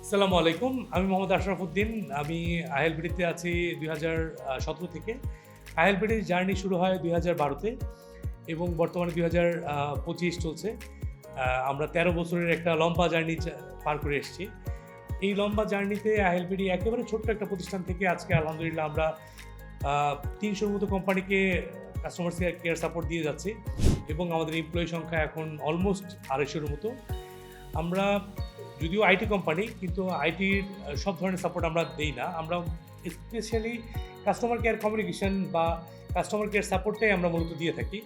আসসালামু আলাইকুম। আমি মোহাম্মদ আশরাফ উদ্দিন। আমি আইএলবিডিতে আছি ২০১৭ থেকে। আইএলবিডির জার্নি শুরু হয় ২০১২ তে এবং বর্তমানে ২০২৫ চলছে। আমরা ১৩ বছরের একটা লম্বা জার্নি পার করে এসেছি। এই লম্বা জার্নিতে আইএলবিডি একেবারে ছোট্ট একটা প্রতিষ্ঠান থেকে আজকে আলহামদুলিল্লাহ আমরা ৩০০-র মতো কোম্পানিকে কাস্টমার কেয়ার সাপোর্ট দিয়ে যাচ্ছি এবং আমাদের এমপ্লয়ি সংখ্যা এখন অলমোস্ট ২৫০-র মতো। আমরা যদিও আইটি কোম্পানি, কিন্তু আইটির সব ধরনের সাপোর্ট আমরা দেই না। আমরা স্পেশালি কাস্টমার কেয়ার কমিউনিকেশন বা কাস্টমার কেয়ার সাপোর্টটাই আমরা মূলত দিয়ে থাকি।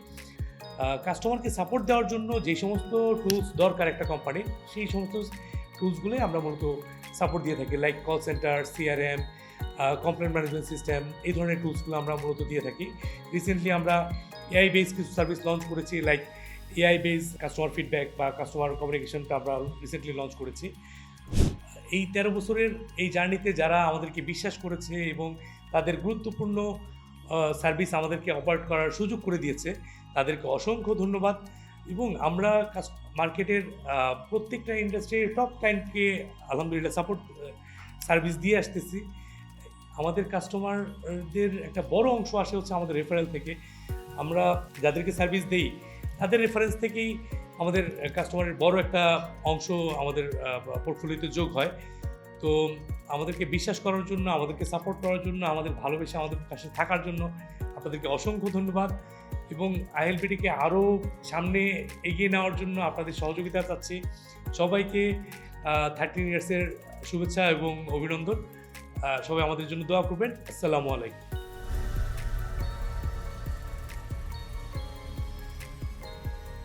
কাস্টমারকে সাপোর্ট দেওয়ার জন্য যে সমস্ত টুলস দরকার একটা কোম্পানির, সেই সমস্ত টুলসগুলোই আমরা মূলত সাপোর্ট দিয়ে থাকি। Like call centre, CRM, complain management system, এই ধরনের টুলসগুলো আমরা মূলত দিয়ে থাকি। রিসেন্টলি আমরা এআই বেস কিছু সার্ভিস লঞ্চ করেছি, like AI base customer feedback বা কাস্টমার কমিউনিকেশনটা আমরা রিসেন্টলি লঞ্চ করেছি। এই ১৩ বছরের এই জার্নিতে যারা আমাদেরকে বিশ্বাস করেছে এবং তাদের গুরুত্বপূর্ণ সার্ভিস আমাদেরকে অপারেট করার সুযোগ করে দিয়েছে, তাদেরকে অসংখ্য ধন্যবাদ। এবং আমরা মার্কেটের প্রত্যেকটা ইন্ডাস্ট্রির টপ ক্লায়েন্টকে আলহামদুলিল্লাহ সাপোর্ট সার্ভিস দিয়ে আসতেছি। আমাদের কাস্টমারদের একটা বড় অংশ আসে হচ্ছে আমাদের রেফারেল থেকে। আমরা যাদেরকে সার্ভিস দেই তাদের রেফারেন্স থেকেই আমাদের কাস্টমারের বড় একটা অংশ আমাদের পোর্টফোলিওতে যোগ হয়। তো আমাদেরকে বিশ্বাস করার জন্য, আমাদেরকে সাপোর্ট করার জন্য, আমাদের ভালোবেসে আমাদের কাছে থাকার জন্য আপনাদেরকে অসংখ্য ধন্যবাদ। এবং আইএলবিডিকে আরও সামনে এগিয়ে নেওয়ার জন্য আপনাদের সহযোগিতা চাচ্ছি। সবাইকে 13 ইয়ার্সের শুভেচ্ছা এবং অভিনন্দন। সবাই আমাদের জন্য দোয়া করবেন। আসসালামু আলাইকুম।